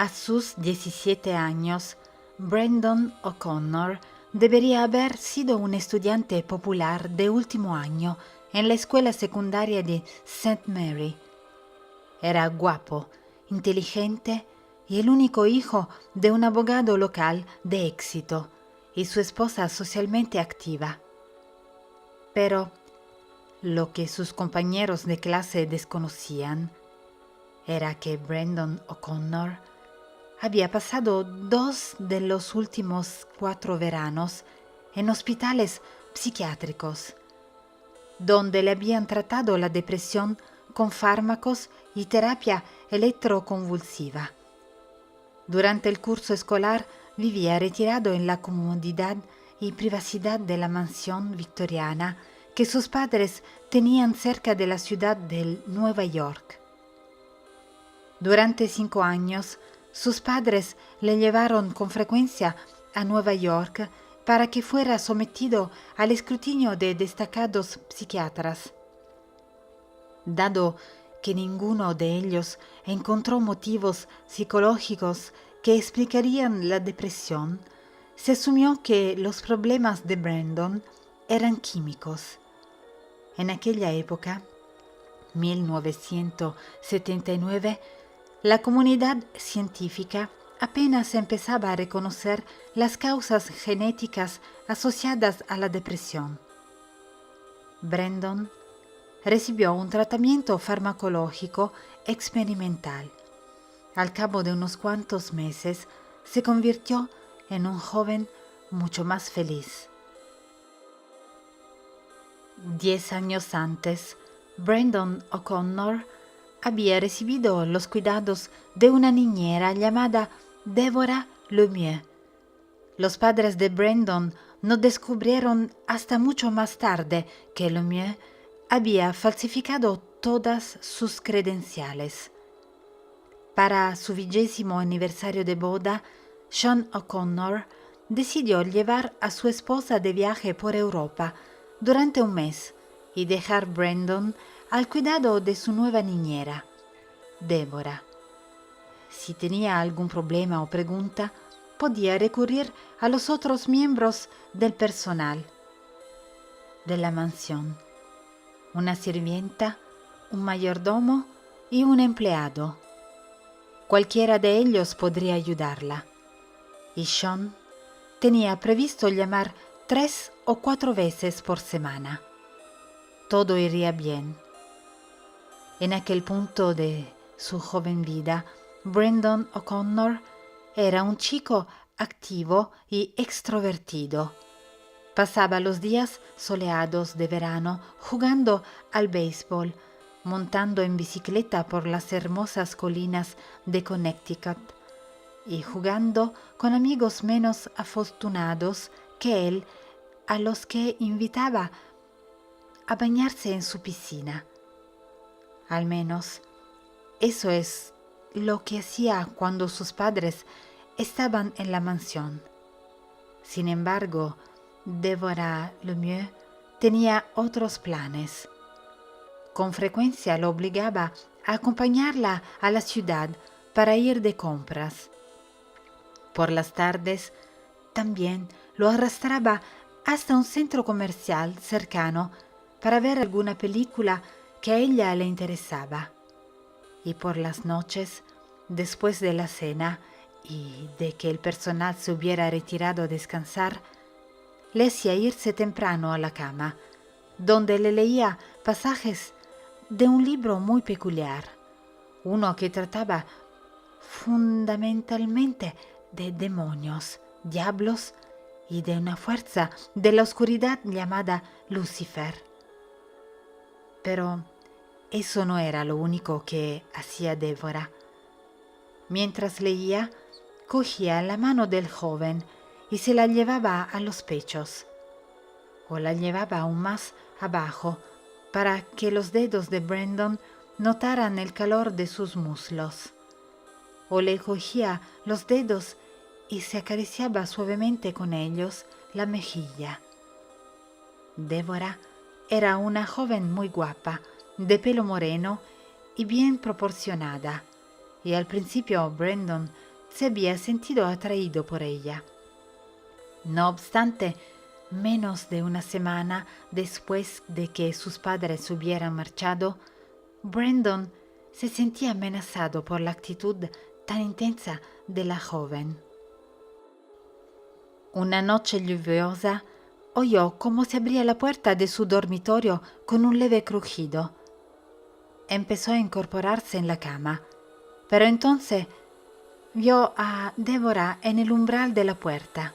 A sus 17 años, Brandon O'Connor debería haber sido un estudiante popular de último año en la escuela secundaria de St. Mary. Era guapo, inteligente y el único hijo de un abogado local de éxito y su esposa socialmente activa. Pero lo que sus compañeros de clase desconocían era que Brandon O'Connor había pasado 2 de los últimos 4 veranos en hospitales psiquiátricos, donde le habían tratado la depresión con fármacos y terapia electroconvulsiva. Durante el curso escolar vivía retirado en la comodidad y privacidad de la mansión victoriana que sus padres tenían cerca de la ciudad de Nueva York. Durante 5 años, sus padres le llevaron con frecuencia a Nueva York para que fuera sometido al escrutinio de destacados psiquiatras. Dado que ninguno de ellos encontró motivos psicológicos que explicarían la depresión, se asumió que los problemas de Brandon eran químicos. En aquella época, 1979, la comunidad científica apenas empezaba a reconocer las causas genéticas asociadas a la depresión. Brandon recibió un tratamiento farmacológico experimental. Al cabo de unos cuantos meses, se convirtió en un joven mucho más feliz. 10 años antes, Brandon O'Connor había recibido los cuidados de una niñera llamada Deborah Lemieux. Los padres de Brandon no descubrieron hasta mucho más tarde que Lemieux había falsificado todas sus credenciales. Para su 20º aniversario de boda, Sean O'Connor decidió llevar a su esposa de viaje por Europa durante un mes y dejar Brandon al cuidado de su nueva niñera, Deborah. Si tenía algún problema o pregunta, podía recurrir a los otros miembros del personal de la mansión, una sirvienta, un mayordomo y un empleado. Cualquiera de ellos podría ayudarla. Y Sean tenía previsto llamar 3 o 4 veces por semana. Todo iría bien. En aquel punto de su joven vida, Brandon O'Connor era un chico activo y extrovertido. Pasaba los días soleados de verano jugando al béisbol, montando en bicicleta por las hermosas colinas de Connecticut y jugando con amigos menos afortunados que él, a los que invitaba a bañarse en su piscina. Al menos, eso es lo que hacía cuando sus padres estaban en la mansión. Sin embargo, Deborah Lemieux tenía otros planes. Con frecuencia lo obligaba a acompañarla a la ciudad para ir de compras. Por las tardes, también lo arrastraba hasta un centro comercial cercano para ver alguna película que a ella le interesaba. Y por las noches, después de la cena y de que el personal se hubiera retirado a descansar, le hacía irse temprano a la cama, donde le leía pasajes de un libro muy peculiar, uno que trataba fundamentalmente de demonios, diablos y de una fuerza de la oscuridad llamada Lucifer. Pero eso no era lo único que hacía Deborah. Mientras leía, cogía la mano del joven y se la llevaba a los pechos, o la llevaba aún más abajo para que los dedos de Brandon notaran el calor de sus muslos, o le cogía los dedos y se acariciaba suavemente con ellos la mejilla. Deborah era una joven muy guapa, de pelo moreno y bien proporcionada, y al principio Brandon se había sentido atraído por ella. No obstante, menos de una semana después de que sus padres hubieran marchado, Brandon se sentía amenazado por la actitud tan intensa de la joven. Una noche lluviosa oyó cómo se abría la puerta de su dormitorio con un leve crujido. Empezó a incorporarse en la cama, pero entonces vio a Débora en el umbral de la puerta.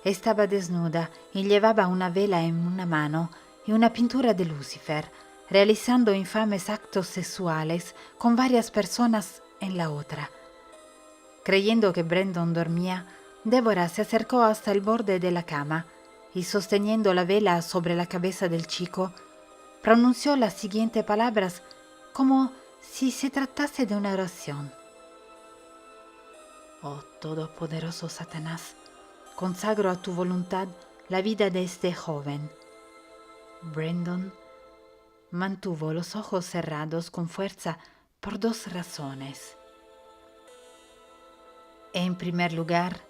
Estaba desnuda y llevaba una vela en una mano y una pintura de Lucifer, realizando infames actos sexuales con varias personas en la otra. Creyendo que Brandon dormía, Débora se acercó hasta el borde de la cama y, sosteniendo la vela sobre la cabeza del chico, pronunció las siguientes palabras como si se tratase de una oración. Oh todopoderoso Satanás, consagro a tu voluntad la vida de este joven. Brandon mantuvo los ojos cerrados con fuerza por dos razones. En primer lugar,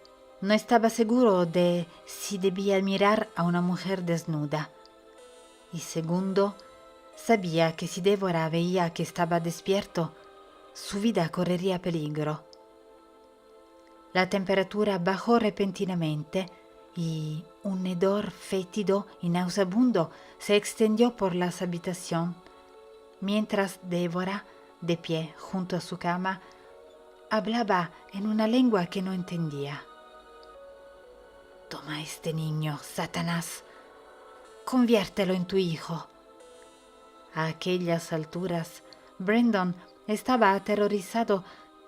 no estaba seguro de si debía mirar a una mujer desnuda. Y segundo, sabía que si Débora veía que estaba despierto, su vida correría peligro. La temperatura bajó repentinamente y un hedor fétido y nauseabundo se extendió por la habitación, mientras Débora, de pie junto a su cama, hablaba en una lengua que no entendía. Toma este niño, Satanás, conviértelo en tu hijo. A aquellas alturas, Brandon estaba aterrorizado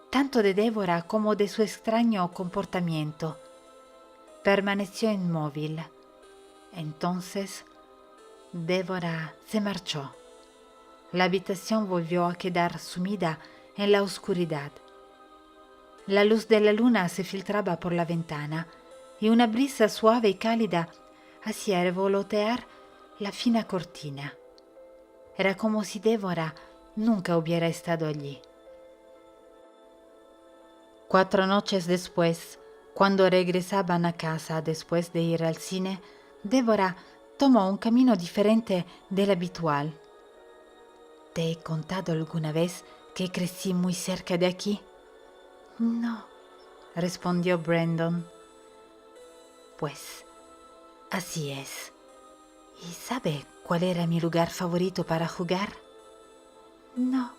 tanto de Débora como de su extraño comportamiento. Permaneció inmóvil. Entonces, Débora se marchó. La habitación volvió a quedar sumida en la oscuridad. La luz de la luna se filtraba por la ventana y una brisa suave y cálida hacía revolotear la fina cortina. Era como si Débora nunca hubiera estado allí. 4 noches después, cuando regresaban a casa después de ir al cine, Débora tomó un camino diferente del habitual. ¿Te he contado alguna vez que crecí muy cerca de aquí? No, respondió Brandon. Pues así es. ¿Y sabe cuál era mi lugar favorito para jugar? No.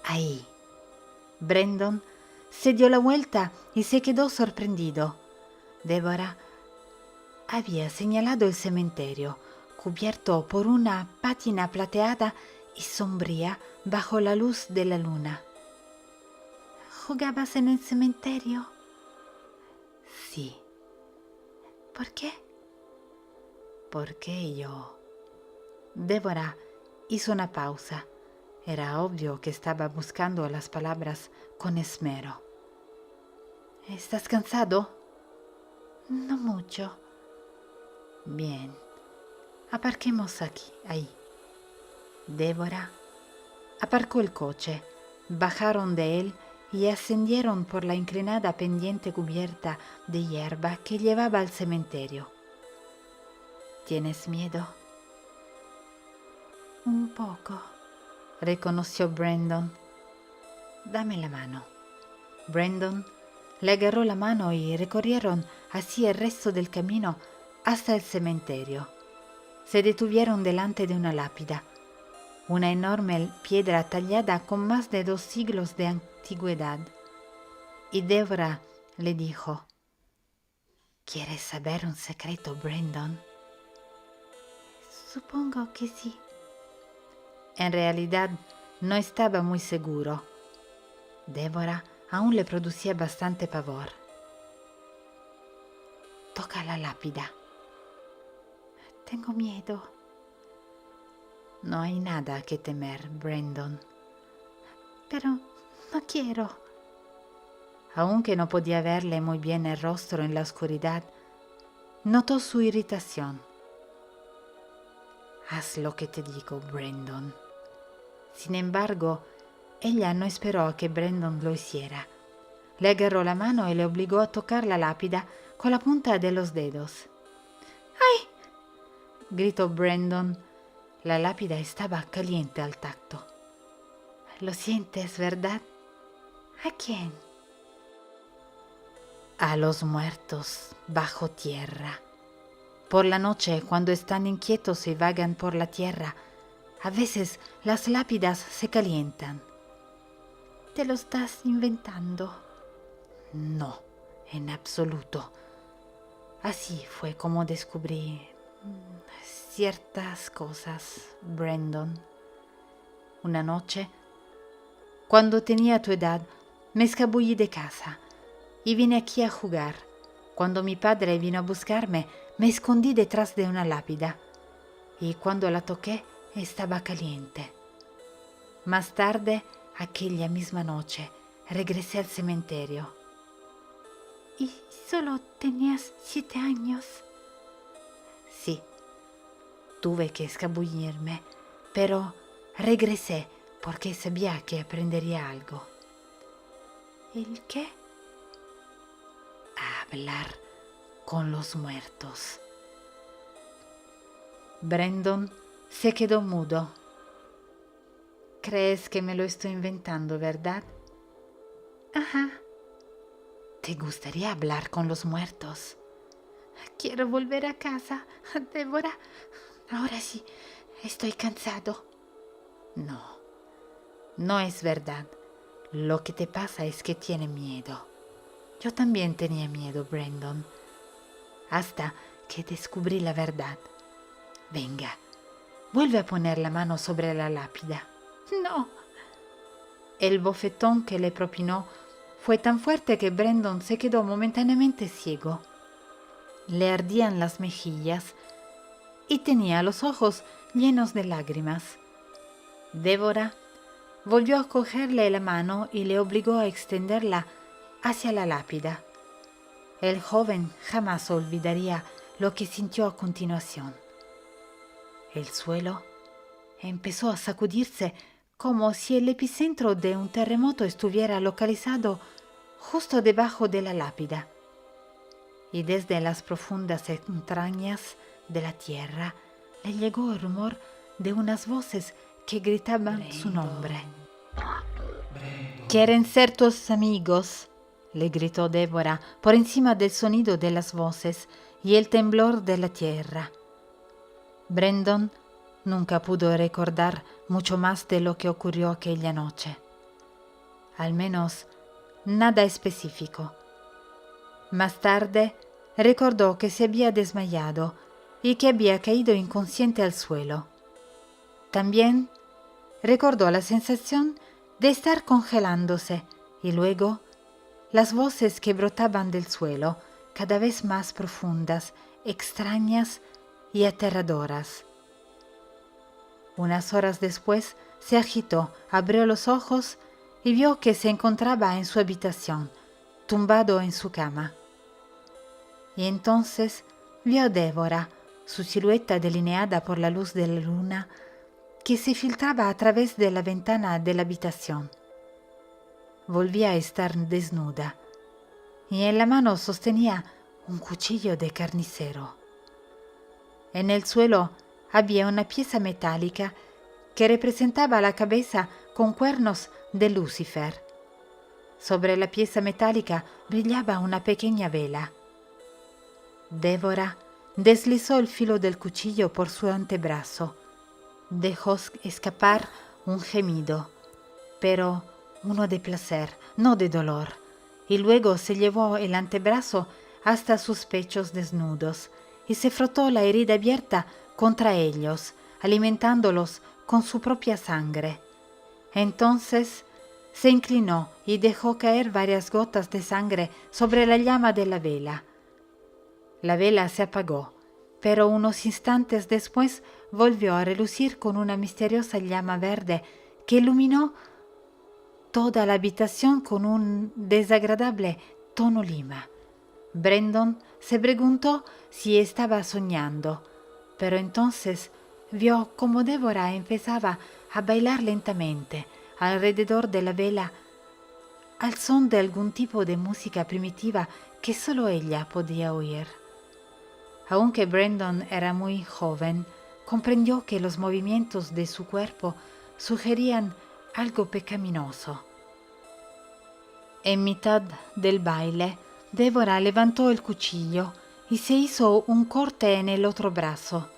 Ahí. Brandon se dio la vuelta y se quedó sorprendido. Débora había señalado el cementerio, cubierto por una pátina plateada y sombría bajo la luz de la luna. ¿Jugabas en el cementerio? Sí. ¿Por qué? Porque yo... Débora hizo una pausa. Era obvio que estaba buscando las palabras con esmero. ¿Estás cansado? No mucho. Bien. Aparquemos aquí, ahí. Débora aparcó el coche, bajaron de él y ascendieron por la inclinada pendiente cubierta de hierba que llevaba al cementerio. ¿Tienes miedo? Un poco, reconoció Brandon. Dame la mano. Brandon le agarró la mano y recorrieron así el resto del camino hasta el cementerio. Se detuvieron delante de una lápida, una enorme piedra tallada con más de 2 siglos de antigüedad. Y Débora le dijo: ¿Quieres saber un secreto, Brandon? Supongo que sí. En realidad no estaba muy seguro. Débora aún le producía bastante pavor. Toca la lápida. Tengo miedo. No hay nada que temer, Brandon. Pero no quiero. Aunque no podía verle muy bien el rostro en la oscuridad, notó su irritación. Haz lo que te digo, Brandon. Sin embargo, ella no esperó a que Brandon lo hiciera. le agarró la mano y le obligó a tocar la lápida con la punta de los dedos. ¡Ay! Gritó Brandon. La lápida estaba caliente al tacto. ¿Lo sientes, verdad? ¿A quién? A los muertos bajo tierra. Por la noche, cuando están inquietos y vagan por la tierra, a veces las lápidas se calientan. ¿Te lo estás inventando? No, en absoluto. Así fue como descubrí ciertas cosas, Brandon. Una noche, cuando tenía tu edad, me escabullí de casa y vine aquí a jugar. Cuando mi padre vino a buscarme, me escondí detrás de una lápida y cuando la toqué estaba caliente. Más tarde, aquella misma noche, regresé al cementerio. ¿Y solo tenías 7 años? Sí, tuve que escabullirme, pero regresé porque sabía que aprendería algo. ¿El qué? A hablar con los muertos. Brandon se quedó mudo. ¿Crees que me lo estoy inventando, verdad? Ajá. ¿Te gustaría hablar con los muertos? Quiero volver a casa, Débora. Ahora sí, estoy cansado. No, no es verdad. Lo que te pasa es que tiene miedo. Yo también tenía miedo, Brandon, hasta que descubrí la verdad. Venga, vuelve a poner la mano sobre la lápida. No. El bofetón que le propinó fue tan fuerte que Brandon se quedó momentáneamente ciego. Le ardían las mejillas y tenía los ojos llenos de lágrimas. Débora volvió a cogerle la mano y le obligó a extenderla hacia la lápida. El joven jamás olvidaría lo que sintió a continuación. El suelo empezó a sacudirse como si el epicentro de un terremoto estuviera localizado justo debajo de la lápida. Y desde las profundas entrañas de la tierra le llegó el rumor de unas voces que gritaban su nombre. ¿Quieren ser tus amigos?, le gritó Débora por encima del sonido de las voces y el temblor de la tierra. Brandon nunca pudo recordar mucho más de lo que ocurrió aquella noche. Al menos, nada específico. Más tarde, recordó que se había desmayado y que había caído inconsciente al suelo. También recordó la sensación de estar congelándose y luego las voces que brotaban del suelo, cada vez más profundas, extrañas y aterradoras. Unas horas después se agitó, abrió los ojos y vio que se encontraba en su habitación, tumbado en su cama. Y entonces vio a Débora, su silueta delineada por la luz de la luna, que se filtraba a través de la ventana de la habitación. Volvía a estar desnuda, y en la mano sostenía un cuchillo de carnicero. En el suelo había una pieza metálica que representaba la cabeza con cuernos de Lucifer. Sobre la pieza metálica brillaba una pequeña vela. Débora deslizó el filo del cuchillo por su antebrazo. Dejó escapar un gemido, pero uno de placer, no de dolor, y luego se llevó el antebrazo hasta sus pechos desnudos y se frotó la herida abierta contra ellos, alimentándolos con su propia sangre. Entonces se inclinó y dejó caer varias gotas de sangre sobre la llama de la vela. La vela se apagó, pero unos instantes después volvió a relucir con una misteriosa llama verde que iluminó toda la habitación con un desagradable tono lima. Brandon se preguntó si estaba soñando, pero entonces vio cómo Débora empezaba a bailar lentamente alrededor de la vela al son de algún tipo de música primitiva que solo ella podía oír. Aunque Brandon era muy joven, comprendió que los movimientos de su cuerpo sugerían algo pecaminoso. En mitad del baile, Débora levantó el cuchillo y se hizo un corte en el otro brazo.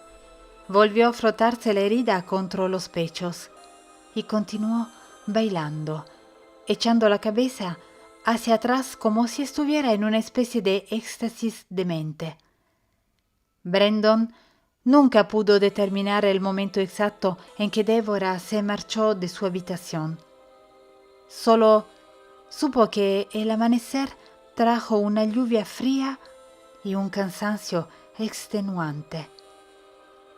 Volvió a frotarse la herida contra los pechos y continuó bailando, echando la cabeza hacia atrás como si estuviera en una especie de éxtasis demente. Brandon nunca pudo determinar el momento exacto en que Débora se marchó de su habitación. Solo supo que el amanecer trajo una lluvia fría y un cansancio extenuante.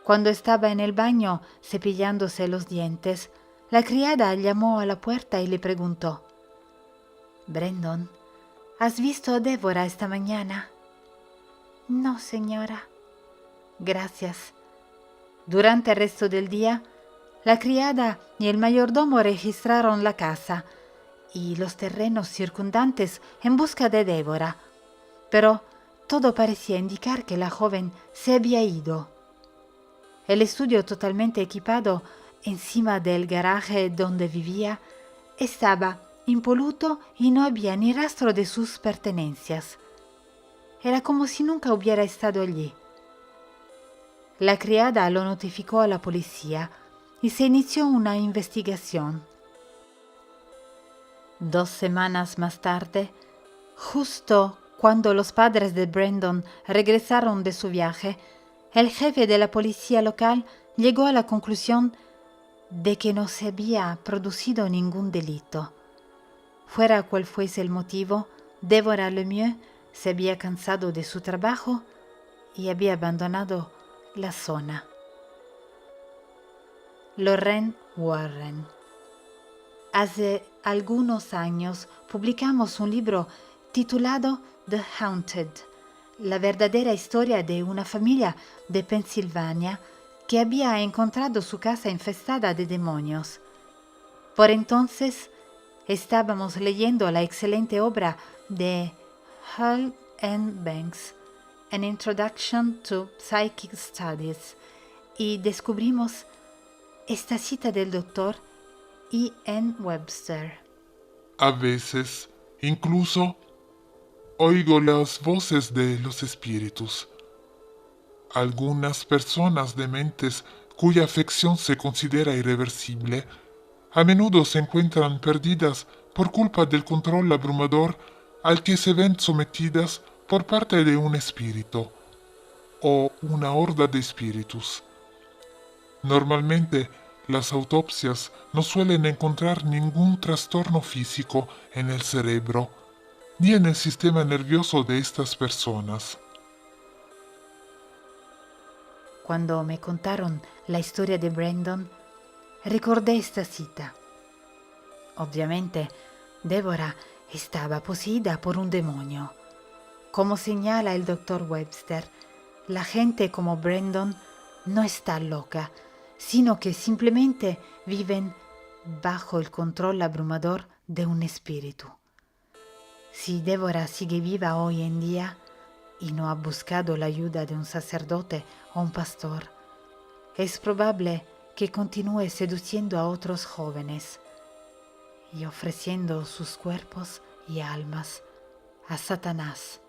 Cuando estaba en el baño cepillándose los dientes, la criada llamó a la puerta y le preguntó: «Brandon, ¿has visto a Débora esta mañana?» «No, señora». «Gracias». Durante el resto del día, la criada y el mayordomo registraron la casa y los terrenos circundantes en busca de Débora, pero todo parecía indicar que la joven se había ido. El estudio totalmente equipado encima del garaje donde vivía estaba impoluto y no había ni rastro de sus pertenencias. Era como si nunca hubiera estado allí. La criada lo notificó a la policía y se inició una investigación. 2 semanas más tarde, justo cuando los padres de Brandon regresaron de su viaje, el jefe de la policía local llegó a la conclusión de que no se había producido ningún delito. Fuera cual fuese el motivo, Débora Lemieux se había cansado de su trabajo y había abandonado la zona. Lorraine Warren. Hace algunos años publicamos un libro titulado The Haunted, la verdadera historia de una familia de Pensilvania que había encontrado su casa infestada de demonios. Por entonces estábamos leyendo la excelente obra de Hall and Banks, An Introduction to Psychic Studies, y descubrimos esta cita del doctor E. N. Webster. A veces, incluso, oigo las voces de los espíritus. Algunas personas dementes cuya afección se considera irreversible, a menudo se encuentran perdidas por culpa del control abrumador al que se ven sometidas por parte de un espíritu o una horda de espíritus. Normalmente, las autopsias no suelen encontrar ningún trastorno físico en el cerebro ni en el sistema nervioso de estas personas. Cuando me contaron la historia de Brandon, recordé esta cita. Obviamente, Débora estaba poseída por un demonio. Como señala el doctor Webster, la gente como Brandon no está loca, sino que simplemente viven bajo el control abrumador de un espíritu. Si Débora sigue viva hoy en día y no ha buscado la ayuda de un sacerdote o un pastor, es probable que continúe seduciendo a otros jóvenes y ofreciendo sus cuerpos y almas a Satanás.